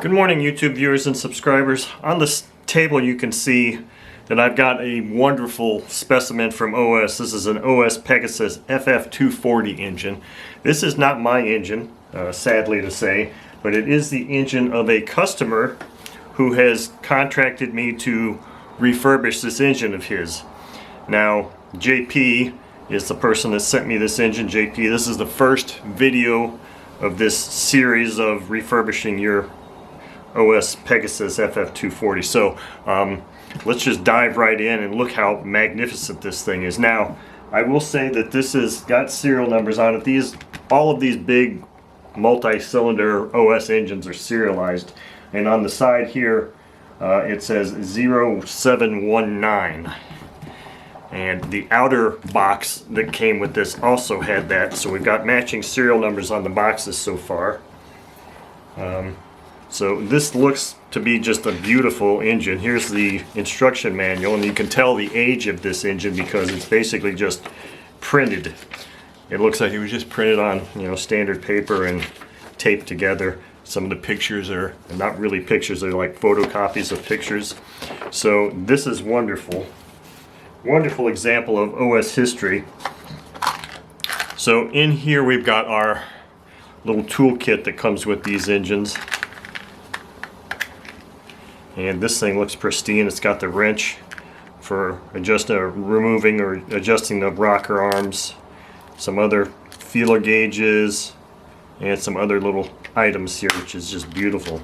Good morning, YouTube viewers and subscribers. On this table you can see that I've got a wonderful specimen from OS. This is an OS Pegasus FF-240 engine. This is not my engine, sadly to say, but it is the engine of a customer who has contracted me to refurbish this engine of his. Now, JP is the person that sent me this engine. JP, this is the first video of this series of refurbishing your OS Pegasus FF-240. So let's just dive right in and look how magnificent this thing is. Now, I will say that this has got serial numbers on it. All of these big multi-cylinder OS engines are serialized, and on the side here it says 0719. And the outer box that came with this also had that, so we've got matching serial numbers on the boxes so far. So this looks to be just a beautiful engine. Here's the instruction manual, and you can tell the age of this engine because it's basically just printed. It looks like it was just printed on, standard paper and taped together. Some of the pictures are not really pictures, they're like photocopies of pictures. So this is wonderful. Wonderful example of OS history. So in here we've got our little toolkit that comes with these engines. And this thing looks pristine. It's got the wrench for removing or adjusting the rocker arms, some other feeler gauges, and some other little items here, which is just beautiful.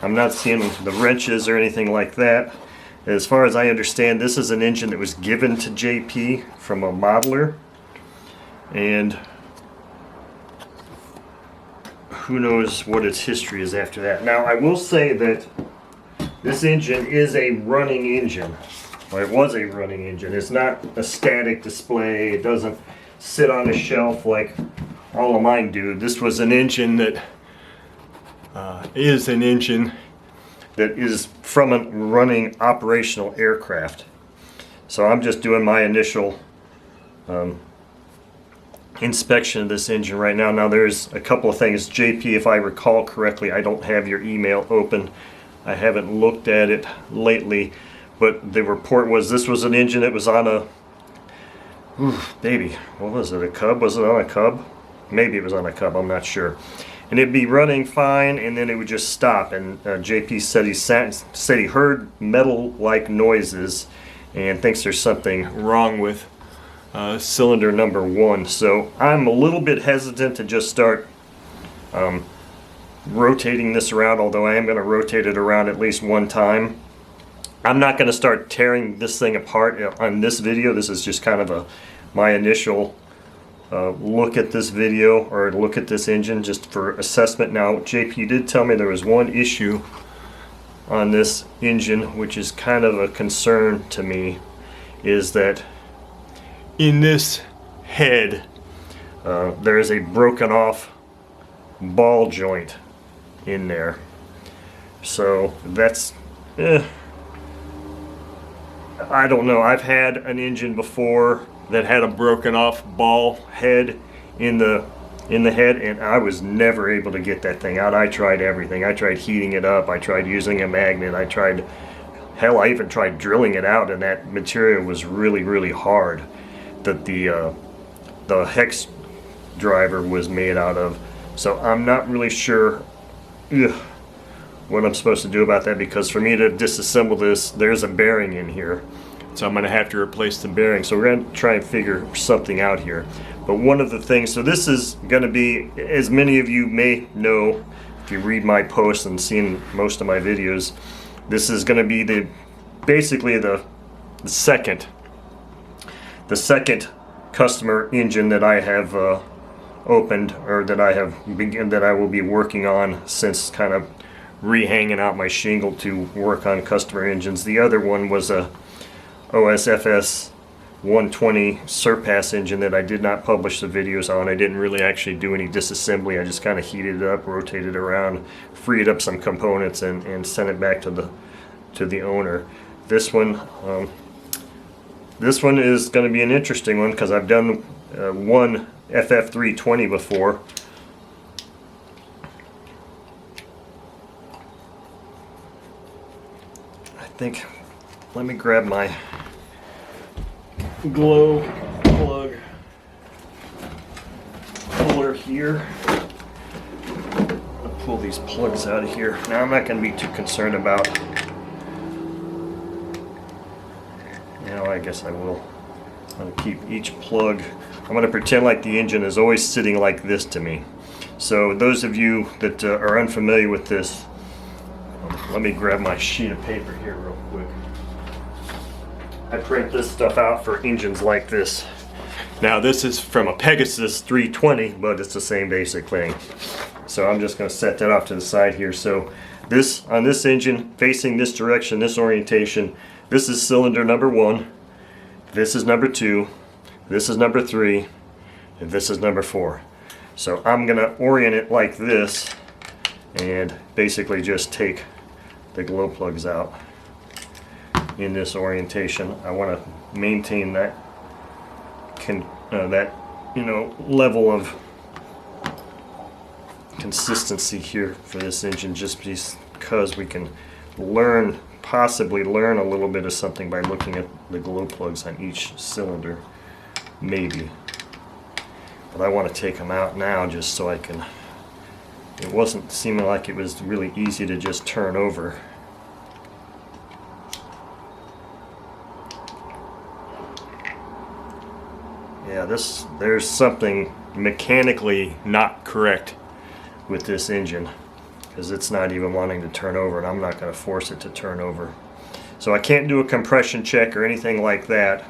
I'm not seeing the wrenches or anything like that. As far as I understand, this is an engine that was given to JP from a modeler, and who knows what its history is after that. Now, I will say that this engine is a running engine. Well, it was a running engine. It's not a static display. It doesn't sit on a shelf like all of mine do. This was an engine that is from a running operational aircraft. So I'm just doing my initial inspection of this engine right now. Now there's a couple of things. JP, if I recall correctly, I don't have your email open. I haven't looked at it lately, but the report was this was an engine that was on a, what was it, a Cub? Was it on a Cub? Maybe it was on a Cub, I'm not sure. And it'd be running fine, and then it would just stop. And JP said he heard metal-like noises and thinks there's something wrong with cylinder number 1. So I'm a little bit hesitant to just start rotating this around, although I am going to rotate it around at least one time. I'm not going to start tearing this thing apart on this video. This is just kind of my initial look at this video, or look at this engine, just for assessment. Now, JP did tell me there was one issue on this engine, which is kind of a concern to me, is that in this head there is a broken off ball joint in there. So that's I don't know. I've had an engine before that had a broken off ball head in the head, and I was never able to get that thing out. I tried everything. I tried heating it up, I tried using a magnet, I even tried drilling it out, and that material was really, really hard that the hex driver was made out of. So I'm not really sure what I'm supposed to do about that, because for me to disassemble this, there's a bearing in here, so I'm going to have to replace the bearing. So we're going to try and figure something out here. But one of the things, so this is going to be, as many of you may know if you read my posts and seen most of my videos, this is going to be basically the second customer engine that I have opened, or that I will be working on, since kind of rehanging out my shingle to work on customer engines. The other one was a OS FF-120 Surpass engine that I did not publish the videos on. I didn't really actually do any disassembly. I just kind of heated it up, rotated it around, freed up some components, and sent it back to the owner. This one is going to be an interesting one, because I've done one FF-320 before, think, let me grab my glow plug puller here. I'll pull these plugs out of here. Now I'm not going to be too concerned about, I guess I will. I'm going to keep each plug. I'm going to pretend like the engine is always sitting like this to me. So those of you that are unfamiliar with this, let me grab my sheet of paper here real quick. I print this stuff out for engines like this. Now this is from a Pegasus 320, but it's the same basic thing. So I'm just going to set that off to the side here. So this, on this engine, facing this direction, this orientation, this is cylinder number 1, this is number 2, this is number 3, and this is number 4. So I'm going to orient it like this and basically just take the glow plugs out in this orientation. I want to maintain that level of consistency here for this engine, just because we can possibly learn a little bit of something by looking at the glow plugs on each cylinder, maybe. But I want to take them out now just so I can, it wasn't seeming like it was really easy to just turn over. Yeah, there's something mechanically not correct with this engine, because it's not even wanting to turn over, and I'm not going to force it to turn over. So I can't do a compression check or anything like that.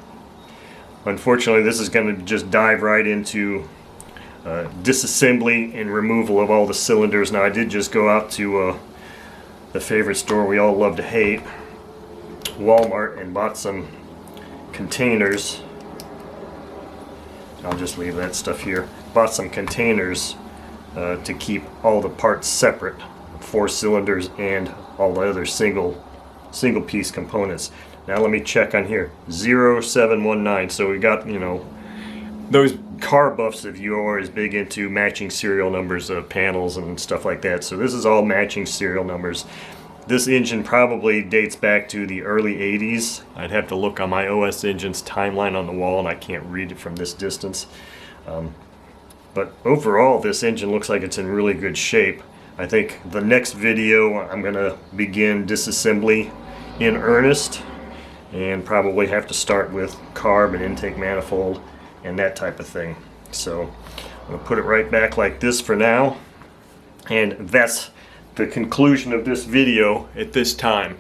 Unfortunately, this is going to just dive right into disassembly and removal of all the cylinders. Now I did just go out to the favorite store we all love to hate, Walmart, and bought some containers. I'll just leave that stuff here. Bought some containers to keep all the parts separate, 4 cylinders and all the other single piece components. Now let me check on here, 0719. So we got, those car buffs of you are always big into matching serial numbers of panels and stuff like that. So this is all matching serial numbers. This engine probably dates back to the early 80s. I'd have to look on my OS Engines timeline on the wall, and I can't read it from this distance. But overall, this engine looks like it's in really good shape. I think the next video I'm going to begin disassembly in earnest, and probably have to start with carb and intake manifold and that type of thing. So I'm going to put it right back like this for now, and that's the conclusion of this video at this time.